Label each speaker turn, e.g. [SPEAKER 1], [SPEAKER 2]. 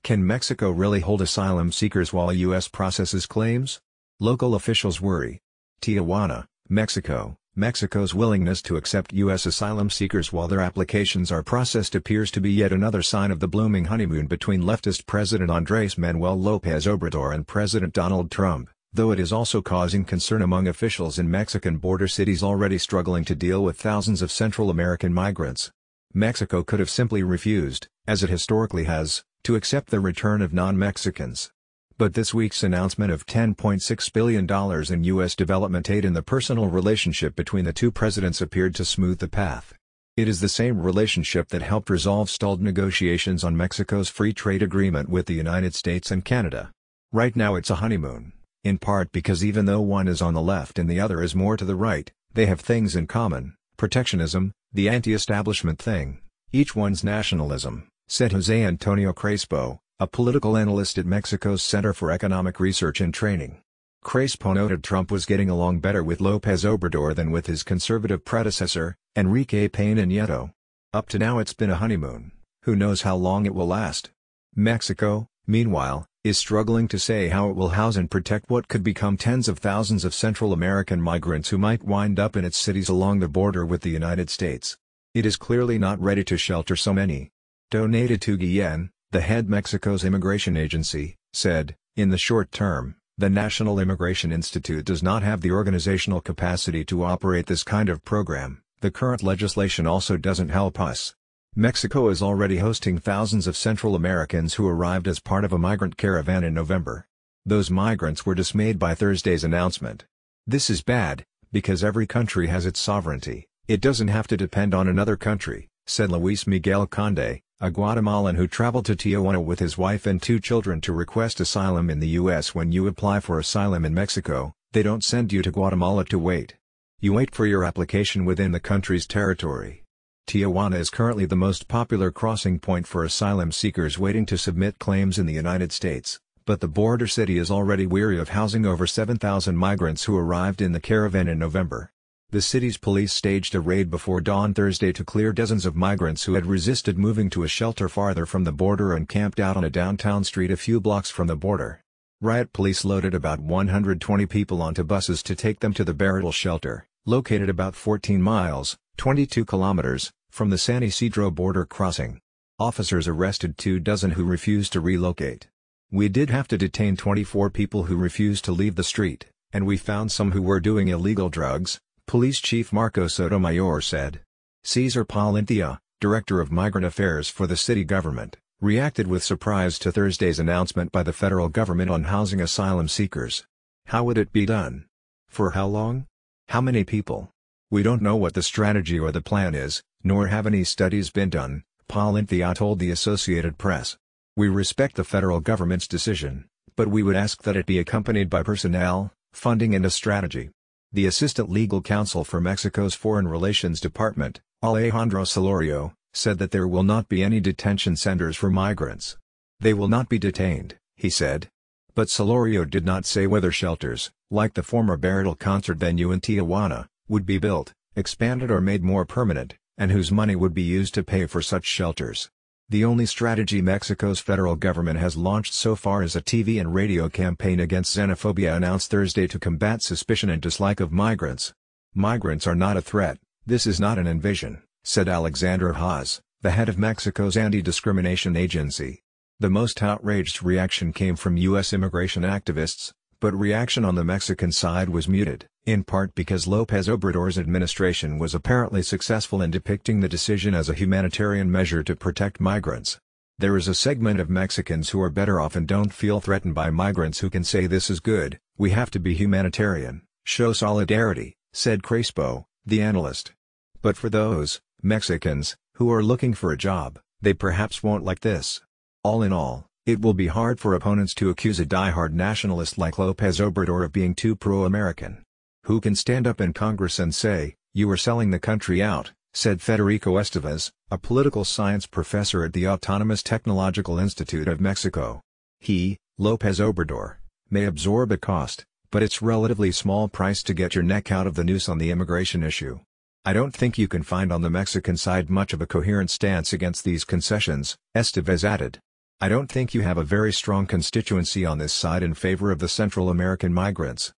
[SPEAKER 1] Can Mexico really hold asylum seekers while U.S. processes claims? Local officials worry. Tijuana, Mexico. Mexico's willingness to accept U.S. asylum seekers while their applications are processed appears to be yet another sign of the blooming honeymoon between leftist President Andrés Manuel López Obrador and President Donald Trump, though it is also causing concern among officials in Mexican border cities already struggling to deal with thousands of Central American migrants. Mexico could have simply refused, as it historically has, to accept the return of non-Mexicans. But this week's announcement of $10.6 billion in U.S. development aid in the personal relationship between the two presidents appeared to smooth the path. It is the same relationship that helped resolve stalled negotiations on Mexico's free trade agreement with the United States and Canada. Right now it's a honeymoon, in part because even though one is on the left and the other is more to the right, they have things in common: protectionism, the anti-establishment thing, each one's nationalism, said José Antonio Crespo, a political analyst at Mexico's Center for Economic Research and Training. Crespo noted Trump was getting along better with López Obrador than with his conservative predecessor, Enrique Peña Nieto. Up to now it's been a honeymoon, who knows how long it will last. Mexico, meanwhile, is struggling to say how it will house and protect what could become tens of thousands of Central American migrants who might wind up in its cities along the border with the United States. It is clearly not ready to shelter so many. Donated to Guillen, the head Mexico's immigration agency, said, in the short term, the National Immigration Institute does not have the organizational capacity to operate this kind of program. The current legislation also doesn't help us. Mexico is already hosting thousands of Central Americans who arrived as part of a migrant caravan in November. Those migrants were dismayed by Thursday's announcement. This is bad, because every country has its sovereignty. It doesn't have to depend on another country, said Luis Miguel Conde, a Guatemalan who traveled to Tijuana with his wife and 2 children to request asylum in the U.S. When you apply for asylum in Mexico, they don't send you to Guatemala to wait. You wait for your application within the country's territory. Tijuana is currently the most popular crossing point for asylum seekers waiting to submit claims in the United States, but the border city is already weary of housing over 7,000 migrants who arrived in the caravan in November. The city's police staged a raid before dawn Thursday to clear dozens of migrants who had resisted moving to a shelter farther from the border and camped out on a downtown street a few blocks from the border. Riot police loaded about 120 people onto buses to take them to the Barretal shelter, located about 14 miles, 22 kilometers, from the San Isidro border crossing. Officers arrested 24 who refused to relocate. We did have to detain 24 people who refused to leave the street, and we found some who were doing illegal drugs, Police Chief Marco Sotomayor said. Cesar Palentia, Director of Migrant Affairs for the city government, reacted with surprise to Thursday's announcement by the federal government on housing asylum seekers. How would it be done? For how long? How many people? We don't know what the strategy or the plan is, nor have any studies been done, Palentia told the Associated Press. We respect the federal government's decision, but we would ask that it be accompanied by personnel, funding and a strategy. The Assistant Legal Counsel for Mexico's Foreign Relations Department, Alejandro Solorio, said that there will not be any detention centers for migrants. They will not be detained, he said. But Solorio did not say whether shelters, like the former Barretal concert venue in Tijuana, would be built, expanded or made more permanent, and whose money would be used to pay for such shelters. The only strategy Mexico's federal government has launched so far is a TV and radio campaign against xenophobia announced Thursday to combat suspicion and dislike of migrants. Migrants are not a threat, this is not an invasion, said Alexander Haas, the head of Mexico's anti-discrimination agency. The most outraged reaction came from U.S. immigration activists, but reaction on the Mexican side was muted, in part because López Obrador's administration was apparently successful in depicting the decision as a humanitarian measure to protect migrants. There is a segment of Mexicans who are better off and don't feel threatened by migrants who can say this is good, we have to be humanitarian, show solidarity, said Crespo, the analyst. But for those Mexicans who are looking for a job, they perhaps won't like this. All in all, it will be hard for opponents to accuse a diehard nationalist like López Obrador of being too pro-American. Who can stand up in Congress and say, you are selling the country out, said Federico Estevez, a political science professor at the Autonomous Technological Institute of Mexico. He, López Obrador, may absorb a cost, but it's relatively small price to get your neck out of the noose on the immigration issue. I don't think you can find on the Mexican side much of a coherent stance against these concessions, Estevez added. I don't think you have a very strong constituency on this side in favor of the Central American migrants.